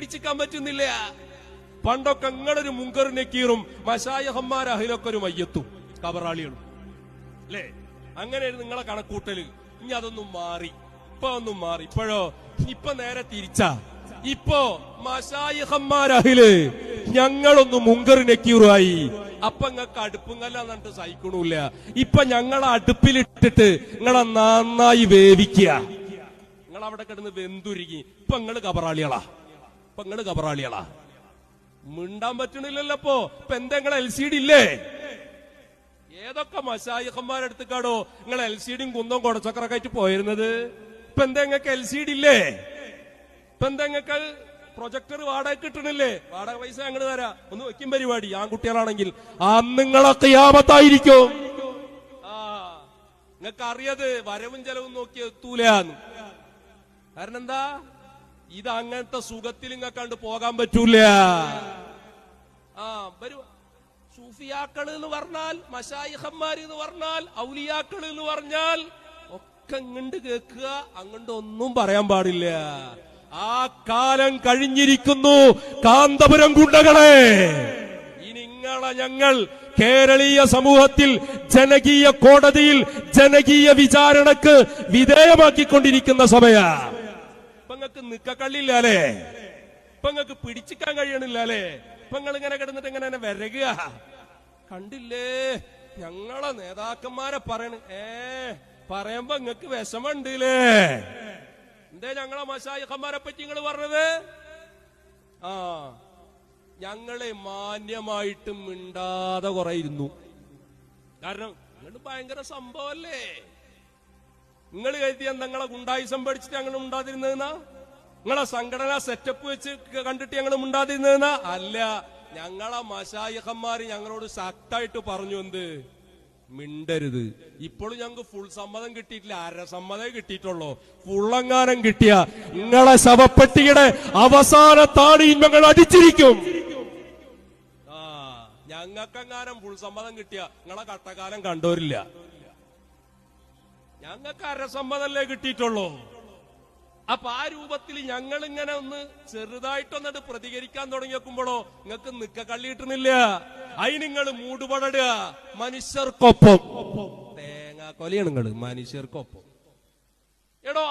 പിടിച്ചിക്കാൻ പറ്റുന്നില്ല. പണ്ടൊക്കെ നിങ്ങളൊരു മുങ്കർ നക്കീറും മശായിഖന്മാർ അഹിലൊക്കെ ഒരു മയ്യത്തും കബറാളികളും അല്ലേ? അങ്ങനെയായിരുന്നു നിങ്ങളെ കണക്കൂട്ടല്. ഇനി അതൊന്നും മാറി, ഇപ്പൊ ഒന്നും മാറി. ഇപ്പൊ നേരെ തിരിച്ചാ. ഇപ്പോ മശായിഖന്മാരഹില് ഞങ്ങളൊന്ന് മുങ്കർ നക്കീറുമായി. അപ്പൊ നിങ്ങൾക്ക് അടുപ്പുങ്കല്ലാന്ന് പറഞ്ഞിട്ട് സഹിക്കണില്ല. ഇപ്പൊ ഞങ്ങളെ അടുപ്പിലിട്ടിട്ട് നിങ്ങളെ നന്നായി വേവിക്കുക. നിങ്ങളവിടെ കിടന്ന് വെന്തുരുകി. ഇപ്പൊ നിങ്ങള് കബറാളികളാ. മിണ്ടാൻ പറ്റണില്ലല്ലോ. ഇപ്പൊ എന്താ നിങ്ങളെ LCD ഇല്ലേ? ഏതൊക്കെ മശായിഖന്മാരെടുത്തുക്കാടോ നിങ്ങൾ LCDയും കുന്തം കൊടച്ചക്കറൊക്കെ ആയിട്ട് പോയിരുന്നത്? ഇപ്പൊ എന്താ നിങ്ങൾക്ക് LCD ഇല്ലേ? ഇപ്പൊ എന്താ നിങ്ങൾക്ക് പ്രൊജക്ടർ വാടക കിട്ടണില്ലേ? വാടക പൈസ ഞങ്ങൾ തരാം, ഒന്ന് വെക്കും പരിപാടി. ആൺകുട്ടികളാണെങ്കിൽ നിങ്ങളൊക്കെ യാമത്തായിരിക്കും. നിങ്ങൾക്ക് അറിയത് വരവും ചെലവും നോക്കി എത്തൂലെന്ന്. കാരണം എന്താ? ഇത് അങ്ങനത്തെ സുഖത്തിൽ ഇങ്ങക്കാണ്ട് പോകാൻ പറ്റൂല. സൂഫിയാക്കൾ എന്ന് പറഞ്ഞാൽ, മശായിഖന്മാർ എന്ന് പറഞ്ഞാൽ, ഔലിയാക്കൾ എന്ന് പറഞ്ഞാൽ ഒക്കെ ഇങ്ങണ്ട് കേൾക്കുക, അങ്ങണ്ട് ഒന്നും പറയാൻ പാടില്ല. ആ കാലം കഴിഞ്ഞിരിക്കുന്നു കാന്തപുരം ഗുണ്ടകളെ. ഇനി നിങ്ങളെ ഞങ്ങൾ കേരളീയ സമൂഹത്തിൽ ജനകീയ കോടതിയിൽ ജനകീയ വിചാരണക്ക് വിധേയമാക്കിക്കൊണ്ടിരിക്കുന്ന സമയ. ഇപ്പൊ നിങ്ങൾക്ക് നിക്കക്കള്ളില്ലേ? ഇപ്പൊ നിങ്ങൾക്ക് പിടിച്ചിക്കാൻ കഴിയണില്ലേ? ഇപ്പൊ നിങ്ങൾ ഇങ്ങനെ കിടന്നിട്ട് ഇങ്ങനെ വിരകുക. കണ്ടില്ലേ ഞങ്ങളെ നേതാക്കന്മാരെ പറയുമ്പോ നിങ്ങക്ക് വിഷമുണ്ടല്ലേ? എന്തേ ഞങ്ങളെ മശായിഖന്മാരെ പറ്റി നിങ്ങൾ പറഞ്ഞത്? ഞങ്ങളെ മാന്യമായിട്ട് മിണ്ടാതെ കുറെ ഇരുന്നു. കാരണം നിങ്ങൾ ഭയങ്കര സംഭവല്ലേ. നിങ്ങൾ കരുതിയ നിങ്ങളെ ഗുണ്ടായുസം പഠിച്ചിട്ട് ഞങ്ങൾ മിണ്ടാതിരുന്നതെന്നാ? നിങ്ങളെ സംഘടനാ സെറ്റപ്പ് വെച്ച് കണ്ടിട്ട് ഞങ്ങൾ മിണ്ടാതിരുന്നതെന്നാ? അല്ല, ഞങ്ങളെ മശായിഖന്മാര് ഞങ്ങളോട് ശക്തായിട്ട് പറഞ്ഞു, എന്ത് മിണ്ടരുത്. ഇപ്പോഴും ഞങ്ങൾക്ക് ഫുൾ സമ്മതം കിട്ടിയിട്ടില്ല, അരസമ്മതം കിട്ടിയിട്ടുള്ളൂ. ഫുള്ളങ്ങാനം കിട്ടിയ നിങ്ങളെ ശവപ്പെട്ടിയുടെ അവസാനത്താണ് ഞങ്ങൾ അടിച്ചിരിക്കും. ഞങ്ങൾക്കെങ്ങാനും ഫുൾ സമ്മതം കിട്ടിയ നിങ്ങളെ കട്ടകാലം കണ്ടോരില്ല. ഞങ്ങൾക്ക് അരസമ്മതല്ലേ കിട്ടിയിട്ടുള്ളൂ. അപ്പൊ ആ രൂപത്തിൽ ഞങ്ങൾ ഇങ്ങനെ ഒന്ന് ചെറുതായിട്ടൊന്നിട്ട് പ്രതികരിക്കാൻ തുടങ്ങി വെക്കുമ്പോഴോ നിങ്ങൾക്ക് നിക്കക്കള്ളി കിട്ടുന്നില്ല. അതിന് നിങ്ങൾ മൂടുപടുക. മനുഷ്യർക്കൊപ്പം തേങ്ങാക്കൊലയാണ് നിങ്ങൾ, മനുഷ്യർക്കൊപ്പം. എടോ